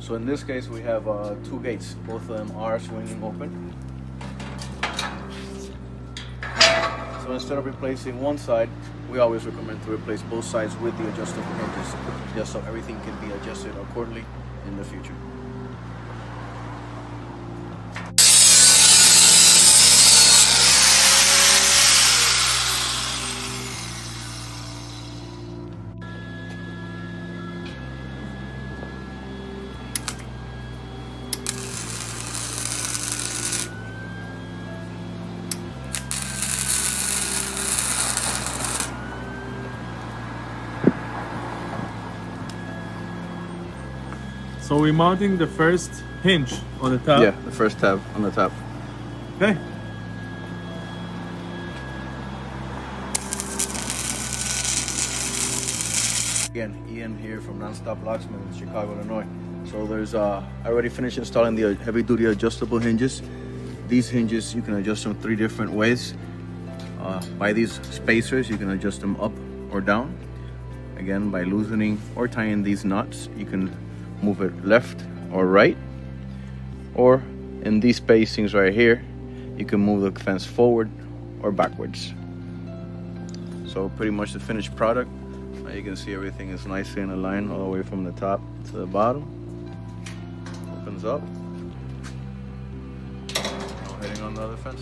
So in this case, we have two gates. Both of them are swinging open. So instead of replacing one side, we always recommend to replace both sides with the adjustable hinges, just so everything can be adjusted accordingly in the future. So we're mounting the first hinge on the top. Yeah, the first tab on the top. Okay. Again, Ian here from Nonstop Locksmith in Chicago, Illinois. So there's I already finished installing the heavy-duty adjustable hinges. These hinges, you can adjust them 3 different ways. By these spacers, you can adjust them up or down. Again, by loosening or tying these knots, you can move it left or right. Or in these spacings right here, you can move the fence forward or backwards. So pretty much the finished product. Now you can see everything is nicely in a line all the way from the top to the bottom. Opens up. Now heading on the other fence.